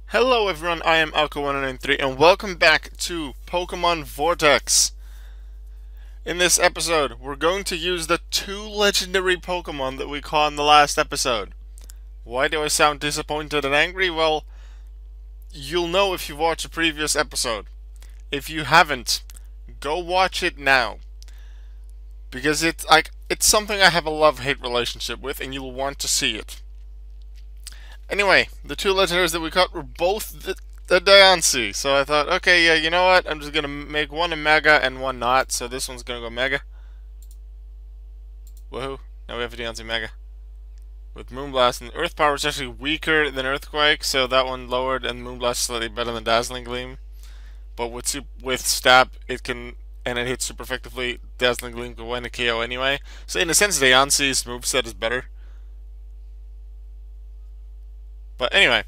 Hello everyone, I am Alka1993 and welcome back to Pokémon Vortex. In this episode, we're going to use the two legendary Pokémon that we caught in the last episode. Why do I sound disappointed and angry? Well, you'll know if you watch a previous episode. If you haven't, go watch it now. Because it's something I have a love-hate relationship with and you'll want to see it. Anyway, the two legendaries that we caught were both the Diancie. So I thought, okay, yeah, you know what? I'm just gonna make one a Mega and one not. So this one's gonna go Mega. Woohoo! Now we have a Diancie Mega with Moonblast, and Earth Power is actually weaker than Earthquake, so that one lowered, and Moonblast is slightly better than Dazzling Gleam. But with Stab, it can and it hits super effectively. Dazzling Gleam can win a KO anyway. So in a sense, Diancie's moveset is better. But anyway,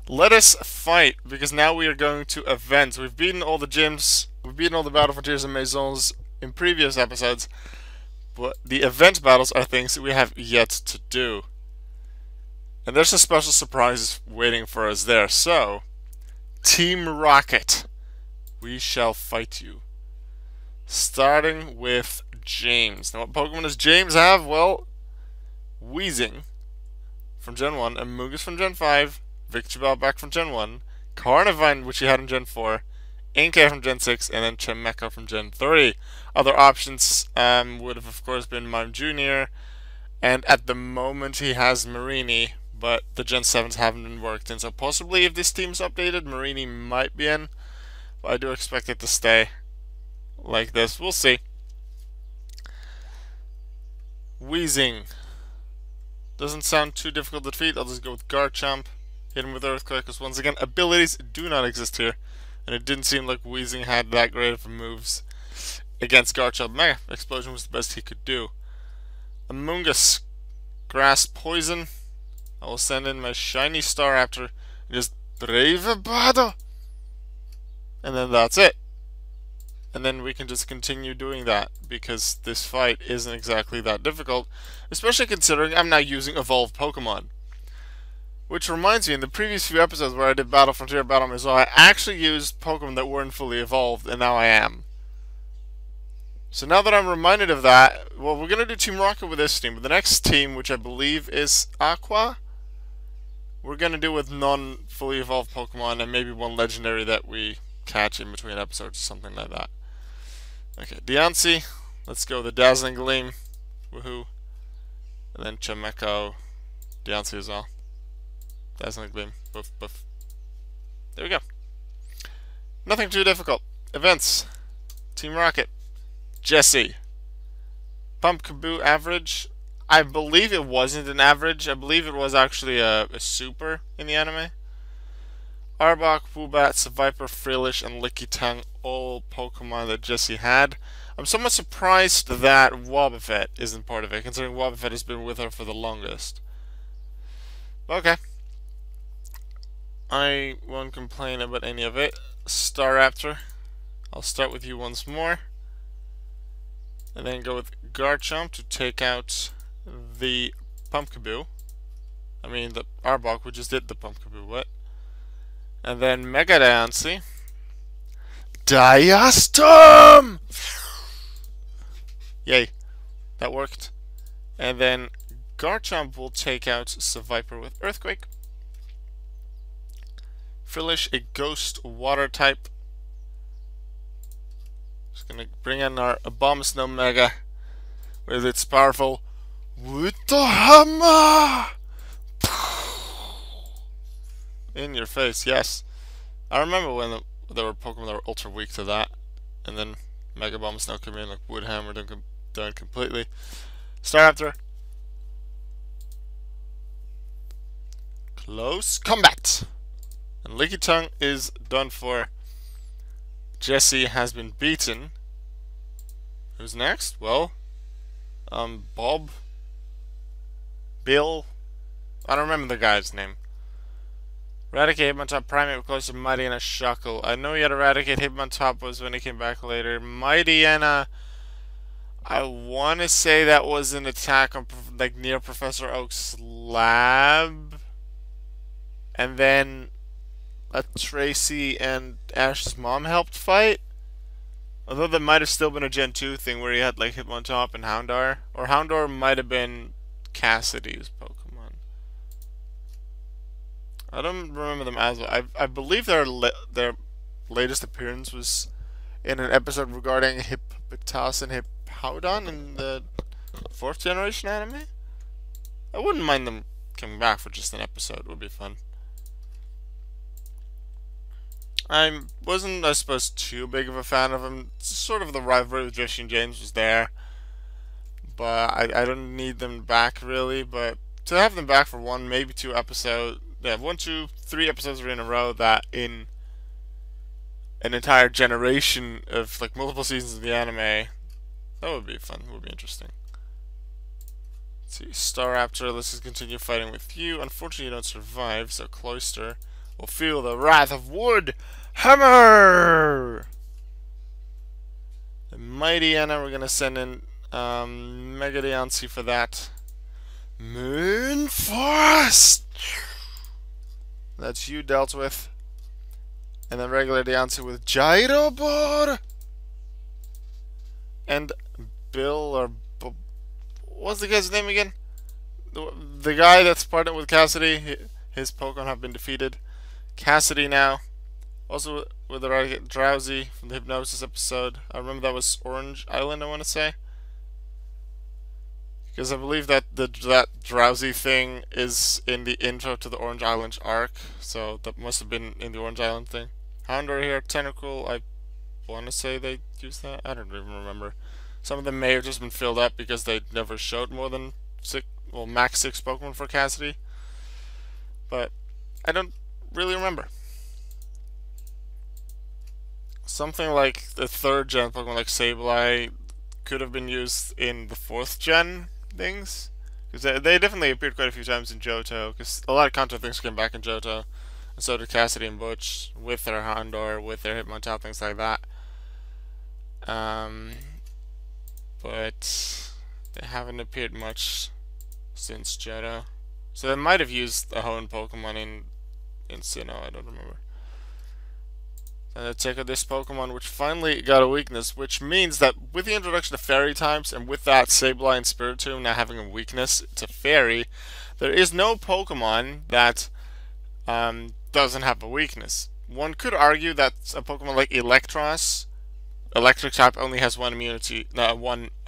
let us fight, because now we are going to events. We've beaten all the gyms, we've beaten all the Battle Frontiers and Maisons in previous episodes, but the event battles are things that we have yet to do. And there's a special surprise waiting for us there, so, Team Rocket, we shall fight you. Starting with James. Now what Pokemon does James have? Well, Weezing from Gen 1, Amoonguss from Gen 5, Victreebel back from Gen 1, Carnivine, which he had in Gen 4, Inkay from Gen 6, and then Chimecho from Gen 3. Other options would have, of course, been Mime Jr., and at the moment he has Marini, but the Gen 7s haven't been worked in, so possibly if this team's updated, Marini might be in, but I do expect it to stay like this. We'll see. Weezing. Doesn't sound too difficult to defeat. I'll just go with Garchomp. Hit him with Earthquake, because once again, abilities do not exist here. And it didn't seem like Weezing had that great of moves against Garchomp. Mega Explosion was the best he could do. Amoonguss. Grass Poison. I will send in my shiny Staraptor. Just Brave Battle. And then that's it. And then we can just continue doing that, because this fight isn't exactly that difficult, especially considering I'm now using evolved Pokemon. Which reminds me, in the previous few episodes where I did Battle Frontier, Battle Maison, I actually used Pokemon that weren't fully evolved, and now I am. So now that I'm reminded of that, well, we're going to do Team Rocket with this team, but the next team, which I believe is Aqua, we're going to do with non-fully evolved Pokemon, and maybe one legendary that we catch in between episodes or something like that. Okay, Diancie, let's go the Dazzling Gleam, woohoo, and then Chimecho, Diancie as well, Dazzling Gleam, boof boof. There we go. Nothing too difficult. Events, Team Rocket, Jesse, Pumpkaboo average. I believe it wasn't an average. I believe it was actually a super in the anime. Arbok, Woobat, Seviper, Frillish, and Lickitung, all Pokemon that Jesse had. I'm somewhat surprised that Wobbuffet isn't part of it, considering Wobbuffet has been with her for the longest. Okay. I won't complain about any of it. Staraptor. I'll start with you once more. And then go with Garchomp to take out the Pumpkaboo. I mean, the Arbok, we just did the Pumpkaboo, what? And then Mega Diancie. Diastorm! Yay. That worked. And then Garchomp will take out Seviper with Earthquake. Frillish, a Ghost Water type. Just gonna bring in our Abomasnow Mega with its powerful With the Hammer! In your face, yes. I remember when there were Pokemon that were ultra weak to that, and then Mega Bombs now come in like Wood Hammer done completely. Staraptor. Close combat! And Lickitung is done for. Jesse has been beaten. Who's next? Well, Bob? Bill? I don't remember the guy's name. Eradicate Hitmontop Primate with close to Mightyena Shuckle. I know he had Eradicate Hitmontop was when he came back later. Mightyena, I want to say that was an attack on like near Professor Oak's lab. And then Tracy and Ash's mom helped fight. Although that might have still been a Gen 2 thing where he had like Hitmontop and Houndour. Or Houndour might have been Cassidy's Pokemon. I don't remember them as well. I believe their latest appearance was in an episode regarding Hippopotas and Hippowdon in the 4th generation anime. I wouldn't mind them coming back for just an episode. It would be fun. I wasn't, I suppose, too big of a fan of him. Sort of the rivalry with Jesse and James was there. But I don't need them back, really. But to have them back for one, maybe 2 episodes. They have 1, 2, 3 episodes in a row that in an entire generation of like multiple seasons of the anime. That would be fun. It would be interesting. Let's see, Staraptor, let's just continue fighting with you. Unfortunately, you don't survive, so Cloyster will feel the wrath of Wood Hammer! The Mighty Anna, we're gonna send in Mega Deontay for that. Moonforce! That's you dealt with. And then regular Deontay with Gyrobor! And Bill, or what's the guy's name again? The guy that's partnered with Cassidy. His Pokemon have been defeated. Cassidy now. Also with the Drowsy from the Hypnosis episode. I remember that was Orange Island, I want to say. Because I believe that that Drowsy thing is in the intro to the Orange Island arc. So that must have been in the Orange Island thing. Houndour here, Tentacle, I want to say they used that. I don't even remember. Some of them may have just been filled up because they never showed more than max 6 Pokemon for Cassidy. But I don't really remember. Something like the 3rd gen Pokemon like Sableye could have been used in the 4th gen things. Because they definitely appeared quite a few times in Johto. Because a lot of Kanto things came back in Johto. And so did Cassidy and Butch with their Houndour, with their Hitmontop, things like that. But they haven't appeared much since Johto. So they might have used a Hoenn Pokemon in Sinnoh, I don't remember. And let's check out this Pokemon, which finally got a weakness, which means that with the introduction of Fairy types, and with that Sableye and Spiritomb now having a weakness to Fairy, there is no Pokemon that doesn't have a weakness. One could argue that a Pokemon like Electros, Electric type, only has one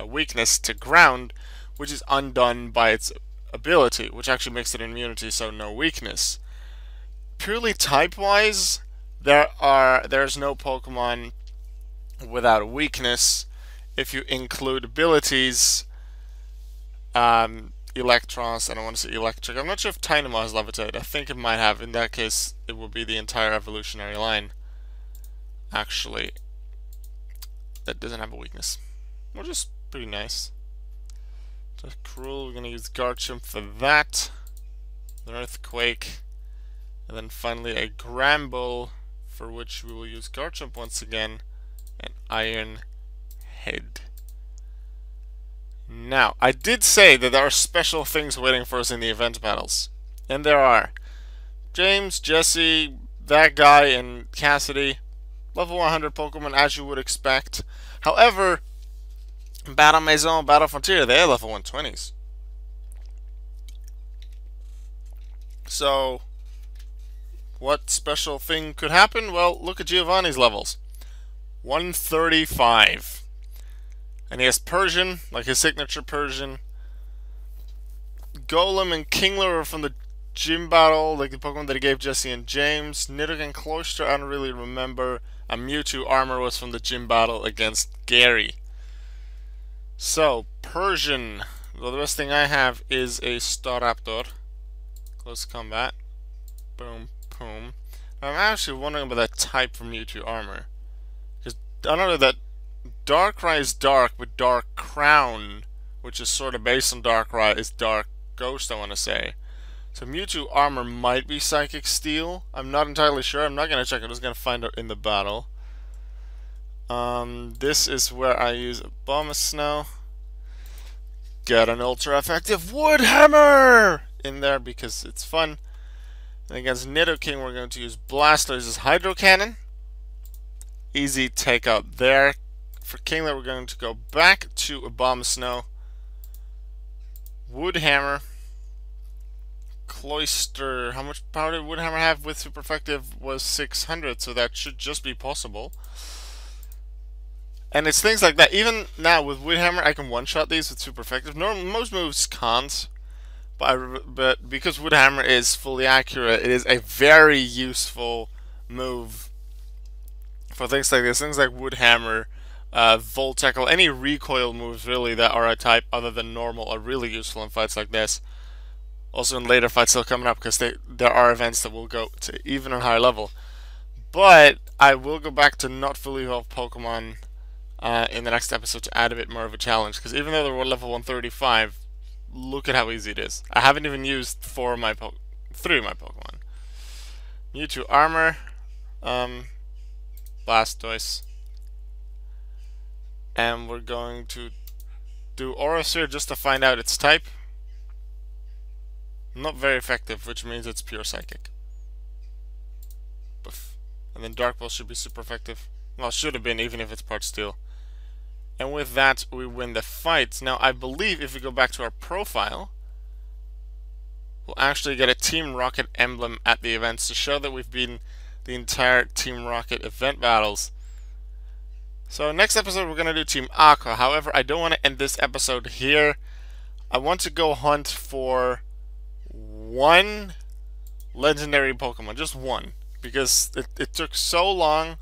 weakness to Ground, which is undone by its ability, which actually makes it immunity, so no weakness. Purely type-wise, there's no Pokemon without a weakness. If you include abilities, Electros, I don't want to say Electric. I'm not sure if Tynamo has Levitate. I think it might have. In that case, it would be the entire evolutionary line. Actually, that doesn't have a weakness, which is pretty nice. Just Cruel, we're going to use Garchomp for that. An Earthquake. And then finally a Gramble, for which we will use Garchomp once again. And Iron Head. Now, I did say that there are special things waiting for us in the event battles. And there are. James, Jesse, that guy, and Cassidy. Level 100 Pokemon, as you would expect. However, Battle Maison, Battle Frontier, they're level 120s. So, what special thing could happen? Well, look at Giovanni's levels. 135. And he has Persian, like his signature Persian. Golem and Kingler are from the gym battle, like the Pokemon that he gave Jesse and James. Nidoking and Cloyster, I don't really remember. And Mewtwo Armor was from the gym battle against Gary. So, Persian. Well, the best thing I have is a Staraptor. Close combat. Boom, boom. I'm actually wondering about that type for Mewtwo Armor. Because I don't know that Darkrai is dark, but Dark Crown, which is sort of based on Darkrai, is Dark Ghost, I want to say. So Mewtwo Armor might be Psychic Steel. I'm not entirely sure. I'm not going to check. I'm just going to find out in the battle. This is where I use Abomasnow. Get an ultra effective Wood Hammer in there because it's fun. And against Nidoking, we're going to use Blastoise's Hydro Cannon. Easy takeout there. For Kingler, we're going to go back to Abomasnow. Woodhammer. Cloyster. How much power did Woodhammer have with super effective? Was 600, so that should just be possible. And it's things like that. Even now with Woodhammer, I can one-shot these with super effective. Most moves can't. But because Woodhammer is fully accurate, it is a very useful move for things like this. Things like Woodhammer, Volt Tackle, any recoil moves really that are a type other than normal are really useful in fights like this. Also in later fights still coming up, because there are events that will go to even a higher level. But I will go back to not fully evolved Pokemon in the next episode to add a bit more of a challenge, because even though they're level 135, look at how easy it is. I haven't even used 3 of my Pokemon. Mewtwo Armor, Blastoise, and we're going to do Aura Sphere just to find out its type. Not very effective, which means it's pure Psychic. Poof. And then Dark Ball should be super effective. Well, should have been, even if it's part Steel. And with that, we win the fight. Now, I believe if we go back to our profile, we'll actually get a Team Rocket emblem at the events to show that we've beaten the entire Team Rocket event battles. So next episode, we're going to do Team Aqua. However, I don't want to end this episode here. I want to go hunt for one legendary Pokemon. Just one. Because it took so long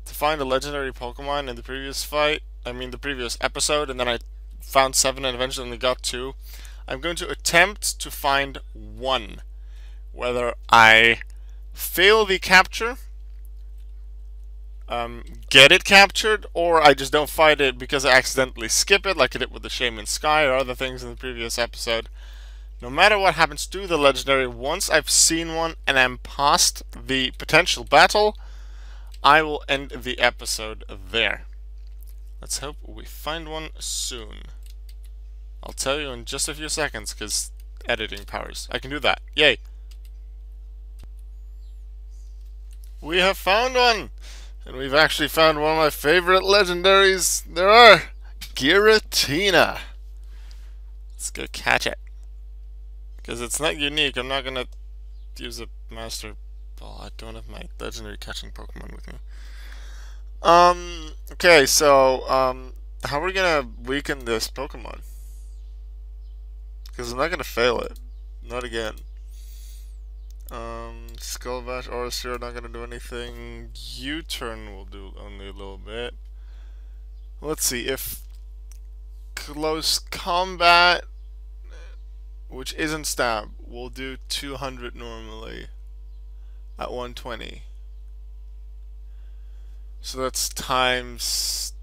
to find a legendary Pokemon in the previous fight. The previous episode, and then I found 7 and eventually only got 2. I'm going to attempt to find one. Whether I fail the capture, get it captured, or I just don't fight it because I accidentally skip it, like I did with the Shaman Sky or other things in the previous episode. No matter what happens to the legendary, once I've seen one and I'm past the potential battle, I will end the episode there. Let's hope we find one soon. I'll tell you in just a few seconds, because editing powers. I can do that. Yay! We have found one! And we've actually found one of my favorite legendaries there are! Giratina! Let's go catch it. Because it's not unique, I'm not gonna use a Master Ball. I don't have my legendary catching Pokemon with me. Okay, so, how are we gonna weaken this Pokemon? Because I'm not gonna fail it. Not again. Skull Bash, Aura Sphere, not gonna do anything. U-turn will do only a little bit. Let's see, if close combat, which isn't stab, will do 200 normally at 120. So that's times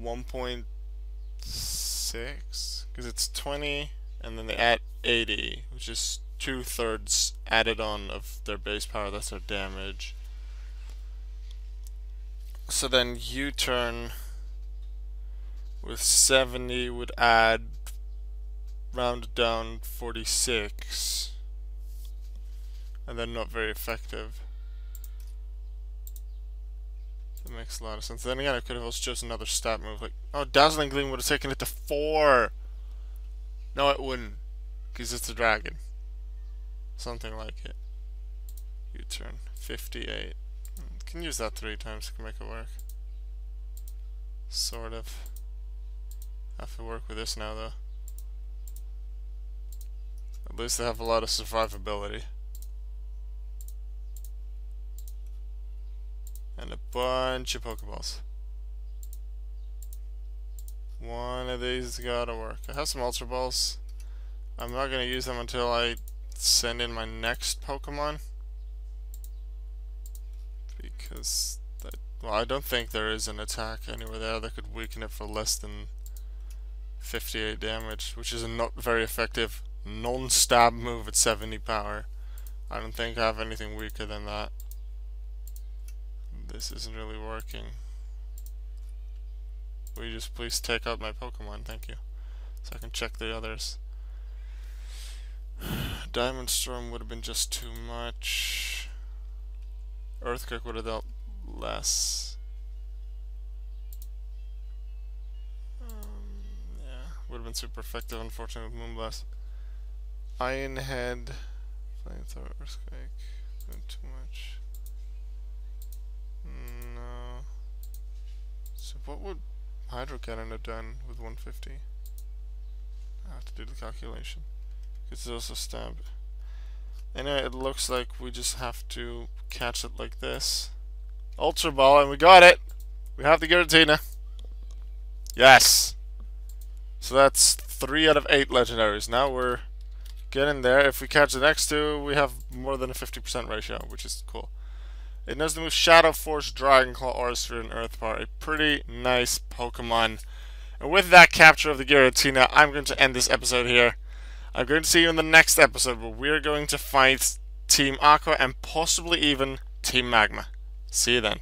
1.6, because it's 20, and then they add 80, which is 2/3 added on of their base power. That's their damage. So then U-turn with 70 would add, rounded down, 46, and then not very effective. That makes a lot of sense. Then again, I could have also chosen another stat move. Like, oh, Dazzling Gleam would have taken it to 4. No, it wouldn't, because it's a dragon. Something like it. U-turn 58. Can use that 3 times to make it work. Sort of. Have to work with this now, though. At least they have a lot of survivability. And a bunch of Pokeballs. One of these gotta work. I have some Ultra Balls. I'm not gonna use them until I send in my next Pokemon. Because, well, I don't think there is an attack anywhere there that could weaken it for less than 58 damage, which is a not very effective non-stab move at 70 power. I don't think I have anything weaker than that. This isn't really working. Will you just please take out my Pokemon? Thank you. So I can check the others. Diamond Storm would have been just too much. Earthquake would have dealt less. Yeah, would have been super effective, unfortunately, with Moonblast. Iron Head, Flamethrower, Earthquake, doing too much. No. So what would Hydro Cannon have done with 150? I have to do the calculation. It's also stab. Anyway, it looks like we just have to catch it like this. Ultra Ball, and we got it! We have the Giratina. Yes! So that's 3 out of 8 legendaries. Now we're getting there. If we catch the next 2, we have more than a 50% ratio, which is cool. It knows the move Shadow Force, Dragon Claw, Aura Sphere, and Earth Power. A pretty nice Pokemon. And with that capture of the Giratina, I'm going to end this episode here. I'm going to see you in the next episode where we're going to fight Team Aqua and possibly even Team Magma. See you then.